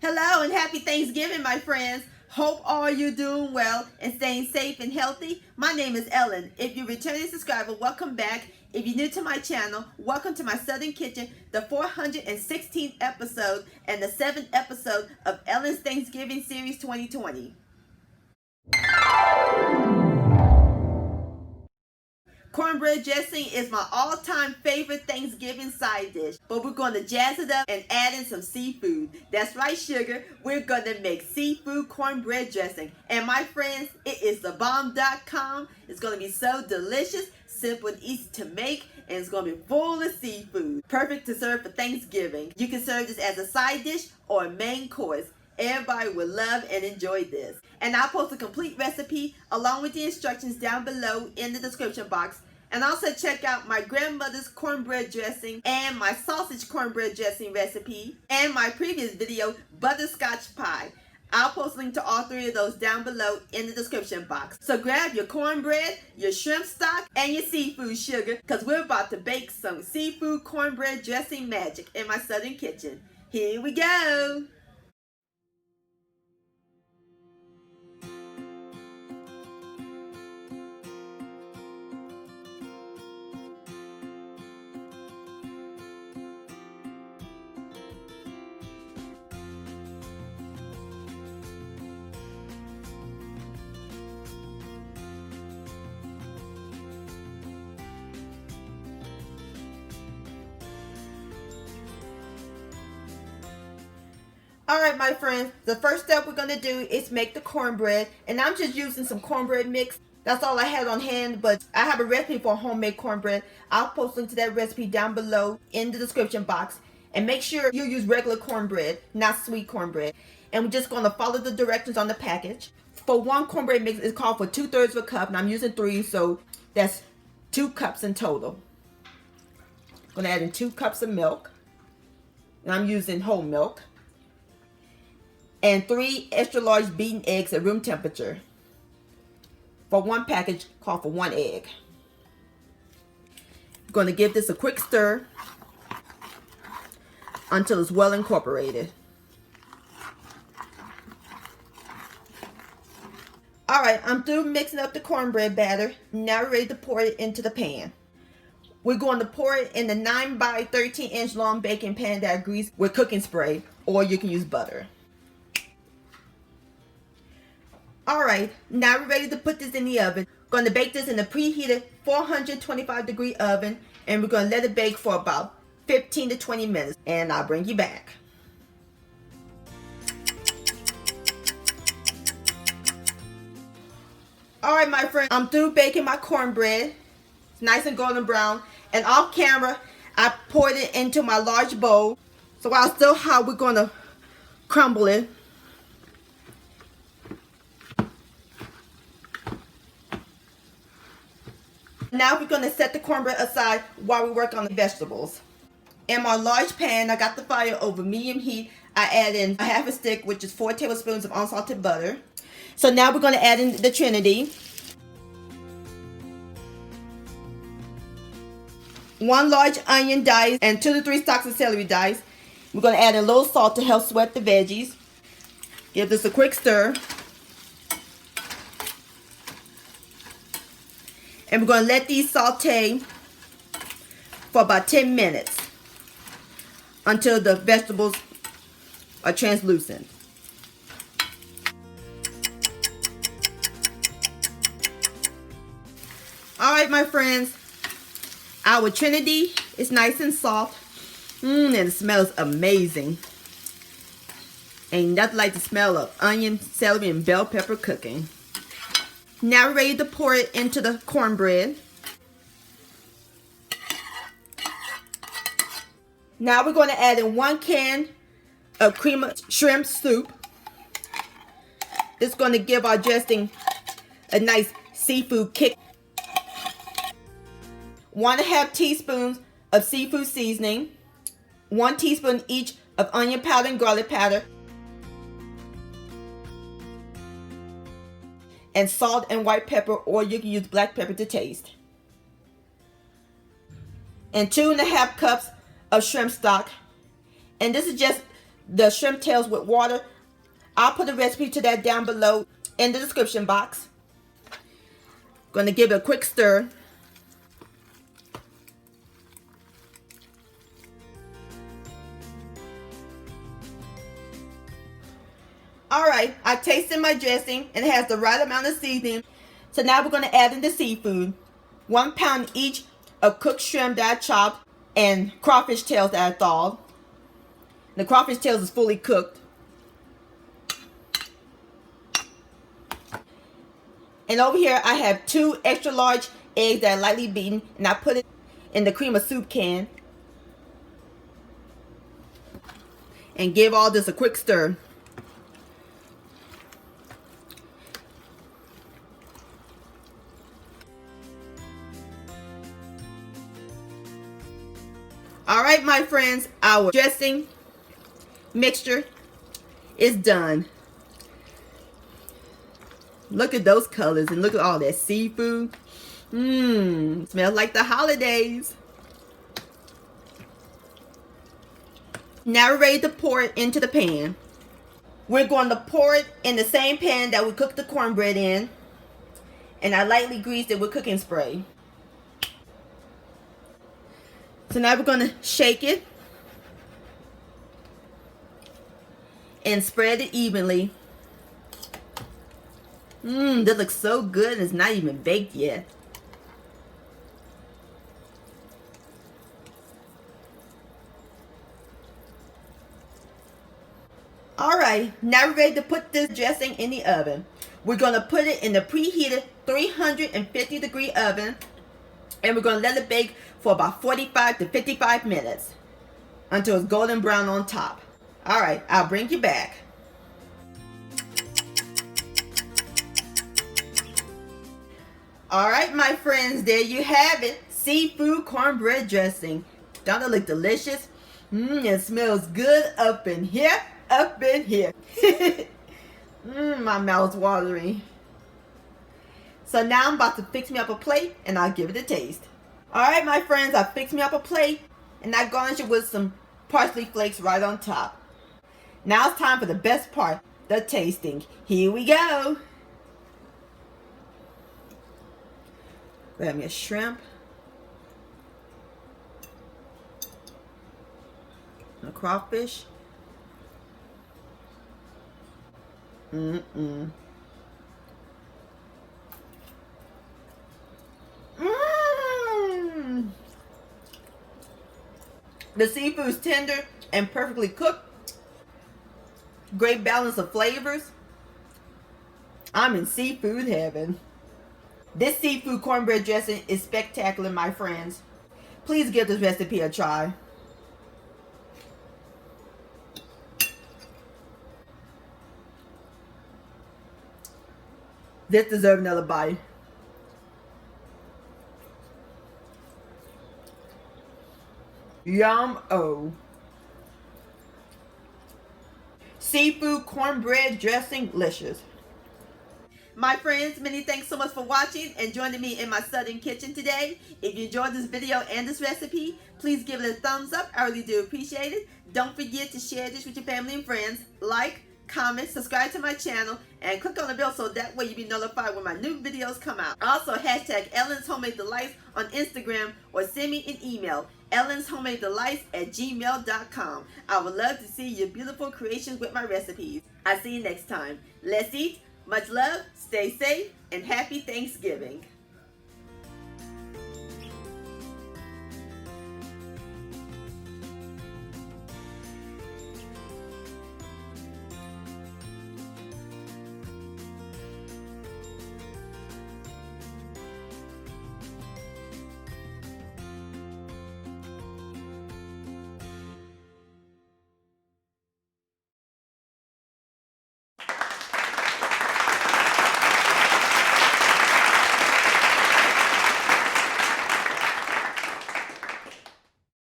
Hello and happy Thanksgiving, my friends. Hope all you're doing well and staying safe and healthy. My name is Ellen. If you're a returning subscriber, welcome back. If you're new to my channel, welcome to my Southern Kitchen, the 416th episode and the 7th episode of Ellen's Thanksgiving Series 2020. Cornbread dressing is my all-time favorite Thanksgiving side dish, but we're going to jazz it up and add in some seafood. That's right, sugar. We're going to make seafood cornbread dressing. And my friends, it is thebomb.com. It's going to be so delicious, simple and easy to make, and it's going to be full of seafood. Perfect to serve for Thanksgiving. You can serve this as a side dish or a main course. Everybody will love and enjoy this. And I'll post a complete recipe along with the instructions down below in the description box. And also check out my grandmother's cornbread dressing and my sausage cornbread dressing recipe and my previous video, butterscotch pie. I'll post a link to all three of those down below in the description box. So grab your cornbread, your shrimp stock, and your seafood sugar, because we're about to bake some seafood cornbread dressing magic in my Southern kitchen. Here we go! Alright, my friends, the first step we're going to do is make the cornbread, and I'm just using some cornbread mix. That's all I had on hand, but I have a recipe for homemade cornbread. I'll post a link to that recipe down below in the description box. And make sure you use regular cornbread, not sweet cornbread. And we're just going to follow the directions on the package. For one cornbread mix, it's called for 2/3 of a cup, and I'm using 3, so that's 2 cups in total. I'm going to add in 2 cups of milk, and I'm using whole milk. And 3 extra large beaten eggs at room temperature. For one package, call for 1 egg. I'm going to give this a quick stir until it's well incorporated. Alright, I'm through mixing up the cornbread batter. Now we're ready to pour it into the pan. We're going to pour it in the 9 by 13 inch long baking pan that I greased with cooking spray, or you can use butter. Alright, now we're ready to put this in the oven. We're going to bake this in a preheated 425 degree oven, and we're going to let it bake for about 15 to 20 minutes, and I'll bring you back. Alright, my friend, I'm through baking my cornbread. It's nice and golden brown, and off camera I poured it into my large bowl. So while it's still hot, we're going to crumble it. Now we're going to set the cornbread aside while we work on the vegetables. In my large pan, I got the fire over medium heat. I add in a half a stick, which is 4 tablespoons of unsalted butter. So now we're going to add in the trinity. 1 large onion dice and 2 to 3 stalks of celery dice. We're going to add in a little salt to help sweat the veggies. Give this a quick stir. And we're going to let these saute for about 10 minutes until the vegetables are translucent. Alright, my friends, our trinity is nice and soft. And it smells amazing. Ain't nothing like the smell of onion, celery, and bell pepper cooking. Now we're ready to pour it into the cornbread. Now we're going to add in 1 can of cream of shrimp soup. It's going to give our dressing a nice seafood kick. 1½ teaspoons of seafood seasoning. 1 teaspoon each of onion powder and garlic powder. And salt and white pepper, or you can use black pepper to taste. And 2½ cups of shrimp stock. And this is just the shrimp tails with water. I'll put a recipe to that down below in the description box. Going to give it a quick stir. Alright, I tasted my dressing and it has the right amount of seasoning. So now we're going to add in the seafood. 1 pound each of cooked shrimp that I chopped and crawfish tails that I thawed. The crawfish tails is fully cooked. And over here I have 2 extra large eggs that are lightly beaten, and I put it in the cream of soup can. And give all this a quick stir. Alright my friends, our dressing mixture is done. Look at those colors and look at all that seafood. Smells like the holidays. Now we're ready to pour it into the pan. We're going to pour it in the same pan that we cooked the cornbread in. And I lightly greased it with cooking spray. So now we're going to shake it and spread it evenly. That looks so good and it's not even baked yet. Alright, now we're ready to put this dressing in the oven. We're going to put it in the preheated 350 degree oven. And we're going to let it bake for about 45 to 55 minutes until it's golden brown on top. Alright, I'll bring you back. Alright my friends, there you have it. Seafood cornbread dressing. Don't it look delicious? It smells good up in here. Up in here. My mouth's watering. So now I'm about to fix me up a plate and I'll give it a taste. Alright my friends, I fixed me up a plate and I garnish it with some parsley flakes right on top. Now it's time for the best part, the tasting. Here we go. Grab me a shrimp. And a crawfish. The seafood is tender and perfectly cooked. Great balance of flavors. I'm in seafood heaven. This seafood cornbread dressing is spectacular, my friends. Please give this recipe a try. This deserves another bite. Yum-o. Seafood cornbread dressing delicious. My friends, many thanks so much for watching and joining me in my southern kitchen today. If you enjoyed this video and this recipe, please give it a thumbs up. I really do appreciate it. Don't forget to share this with your family and friends. Like, comment, subscribe to my channel, and click on the bell so that way you'll be notified when my new videos come out. Also, hashtag Ellen's Homemade Delights on Instagram or send me an email, ellenshomemadeDelights@gmail.com. I would love to see your beautiful creations with my recipes. I'll see you next time. Let's eat. Much love, stay safe, and happy Thanksgiving.